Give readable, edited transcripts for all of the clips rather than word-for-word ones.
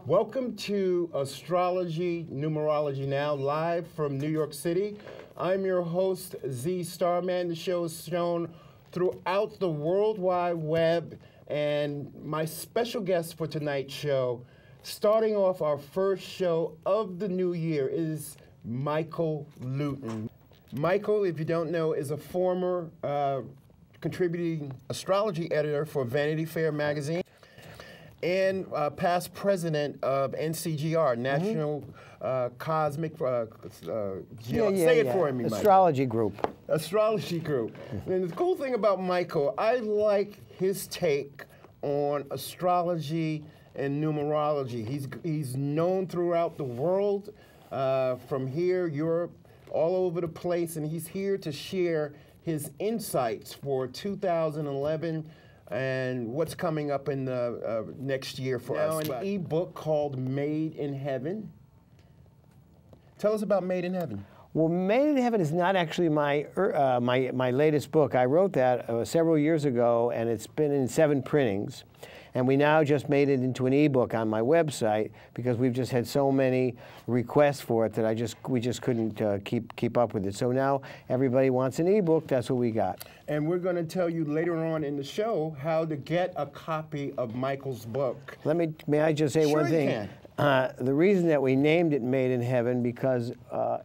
Welcome to Astrology Numerology Now, live from New York City. I'm your host, Z Starman. The show is shown throughout the World Wide Web, and my special guest for tonight's show, starting off our first show of the new year, is Michael Luton. Michael, if you don't know, is a former contributing astrology editor for Vanity Fair magazine, and past president of NCGR, National Cosmic, say it for me, Michael. Astrology Group. Astrology Group. And the cool thing about Michael, I like his take on astrology and numerology. He's known throughout the world, from here, Europe, all over the place, and he's here to share his insights for 2011 and what's coming up in the next year for us. Now, an e-book called Made in Heaven. Tell us about Made in Heaven. Well, Made in Heaven is not actually my latest book. I wrote that several years ago, and it's been in 7 printings. And we now just made it into an e-book on my website because we've just had so many requests for it that we just couldn't keep up with it. So now everybody wants an e-book. That's what we got. And we're going to tell you later on in the show how to get a copy of Michael's book. May I just say one thing? You can. The reason that we named it Made in Heaven because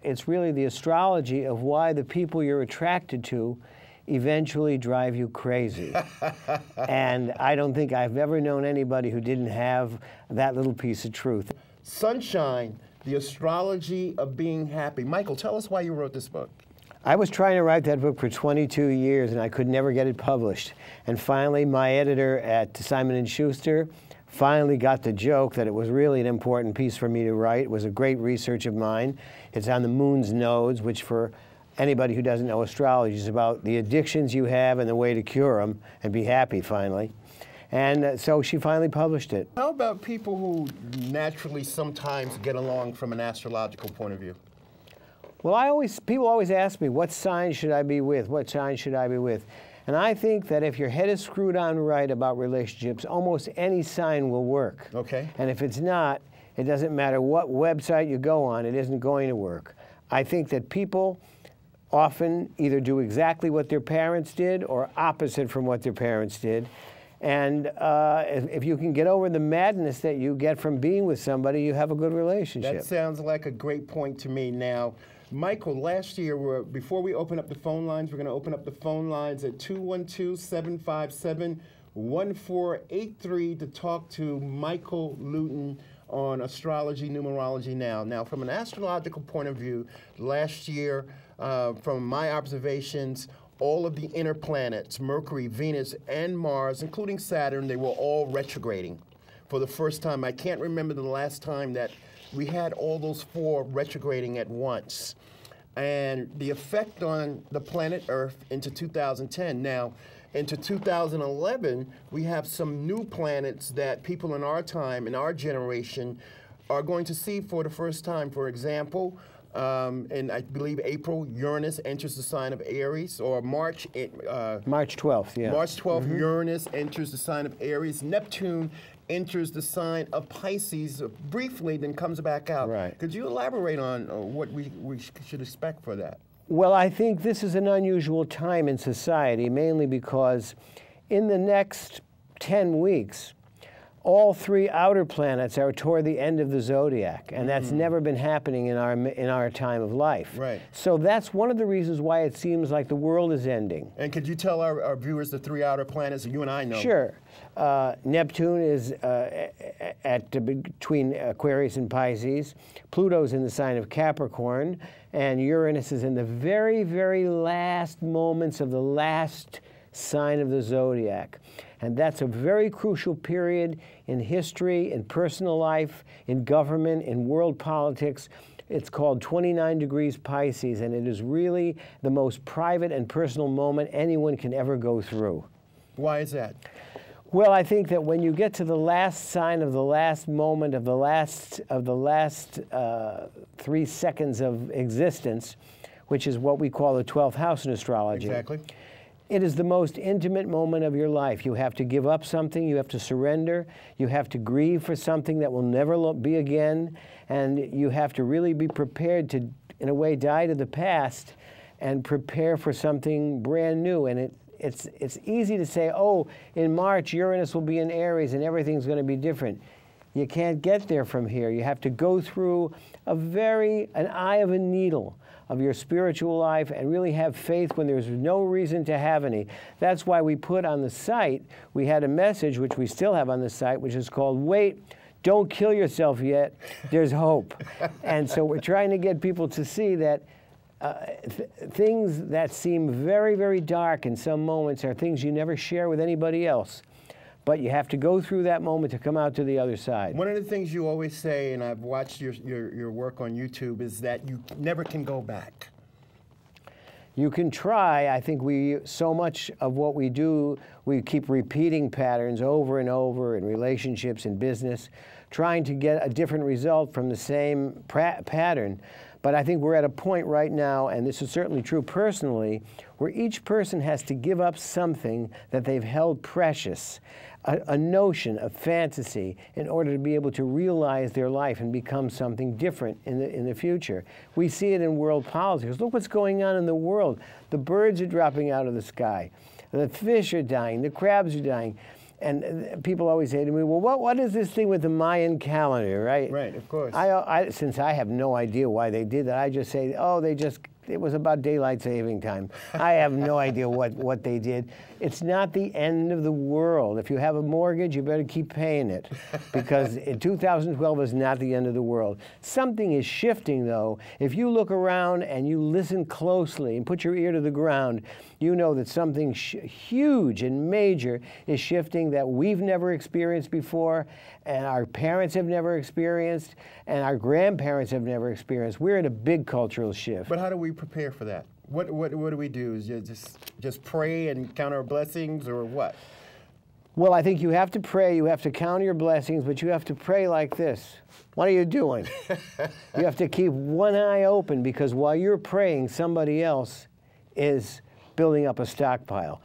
it's really the astrology of why the people you're attracted to eventually drive you crazy. And I don't think I've ever known anybody who didn't have that little piece of truth. Sunshine, the astrology of being happy. Michael, tell us why you wrote this book. I was trying to write that book for 22 years, and I could never get it published. And finally, my editor at Simon & Schuster finally got the joke that it was really an important piece for me to write. It was a great research of mine. It's on the moon's nodes, which for anybody who doesn't know astrology is about the addictions you have and the way to cure them and be happy finally. And so she finally published it. How about people who naturally sometimes get along from an astrological point of view? Well, people always ask me, what sign should I be with? What sign should I be with? And I think that if your head is screwed on right about relationships, almost any sign will work. Okay. And if it's not, it doesn't matter what website you go on, it isn't going to work. I think that people often either do exactly what their parents did or opposite from what their parents did. And if you can get over the madness that you get from being with somebody, you have a good relationship. That sounds like a great point to me. Now, Michael, last year, before we open up the phone lines, we're going to open up the phone lines at 212-757-1483 to talk to Michael Luton on Astrology Numerology Now. Now, from an astrological point of view, last year, from my observations, all of the inner planets, Mercury, Venus, and Mars, including Saturn, they were all retrograding for the first time. I can't remember the last time that we had all those 4 retrograding at once. And the effect on the planet Earth into 2010. Now, into 2011, we have some new planets that people in our time, in our generation, are going to see for the first time. For example, and I believe April, Uranus enters the sign of Aries, or March 12th, yeah. March 12th, Uranus enters the sign of Aries. Neptune enters the sign of Pisces briefly, then comes back out. Right. Could you elaborate on what we should expect for that? Well, I think this is an unusual time in society, mainly because in the next 10 weeks, all 3 outer planets are toward the end of the zodiac, and that's never been happening in our time of life. Right. So that's one of the reasons why it seems like the world is ending. And could you tell our viewers the 3 outer planets that you and I know? Sure. Neptune is between Aquarius and Pisces. Pluto's in the sign of Capricorn, and Uranus is in the very, very last moments of the last sign of the zodiac. And that's a very crucial period in history, in personal life, in government, in world politics. It's called 29 Degrees Pisces, and it is really the most private and personal moment anyone can ever go through. Why is that? Well, I think that when you get to the last sign of the last moment of the last 3 seconds of existence, which is what we call the 12th house in astrology. Exactly. It is the most intimate moment of your life. You have to give up something, you have to surrender, you have to grieve for something that will never be again, and you have to really be prepared to, in a way, die to the past and prepare for something brand new. And it's easy to say, oh, in March, Uranus will be in Aries and everything's going to be different. You can't get there from here. You have to go through an eye of a needle of your spiritual life and really have faith when there's no reason to have any. That's why we put on the site, we had a message, which we still have on the site, which is called, wait, don't kill yourself yet, there's hope. And so we're trying to get people to see that things that seem very, very dark in some moments are things you never share with anybody else. But you have to go through that moment to come out to the other side. One of the things you always say, and I've watched your work on YouTube, is that you never can go back. You can try. I think so much of what we do, we keep repeating patterns over and over in relationships and business, trying to get a different result from the same pattern. But I think we're at a point right now, and this is certainly true personally, where each person has to give up something that they've held precious, a notion, a fantasy, in order to be able to realize their life and become something different in the future. We see it in world politics. Look what's going on in the world. The birds are dropping out of the sky. The fish are dying. The crabs are dying. And people always say to me, well, what is this thing with the Mayan calendar, right? Right, of course. Since I have no idea why they did that, I just say, oh, it was about daylight saving time. I have no idea what they did. It's not the end of the world. If you have a mortgage, you better keep paying it, because in 2012 is not the end of the world. Something is shifting, though. If you look around and you listen closely and put your ear to the ground, you know that something huge and major is shifting that we've never experienced before, and our parents have never experienced, and our grandparents have never experienced. We're in a big cultural shift. But how do we prepare for that? What do we do? Is just pray and count our blessings, or what? Well, I think you have to pray, you have to count your blessings, but you have to pray like this. What are you doing? You have to keep one eye open, because while you're praying, somebody else is building up a stockpile.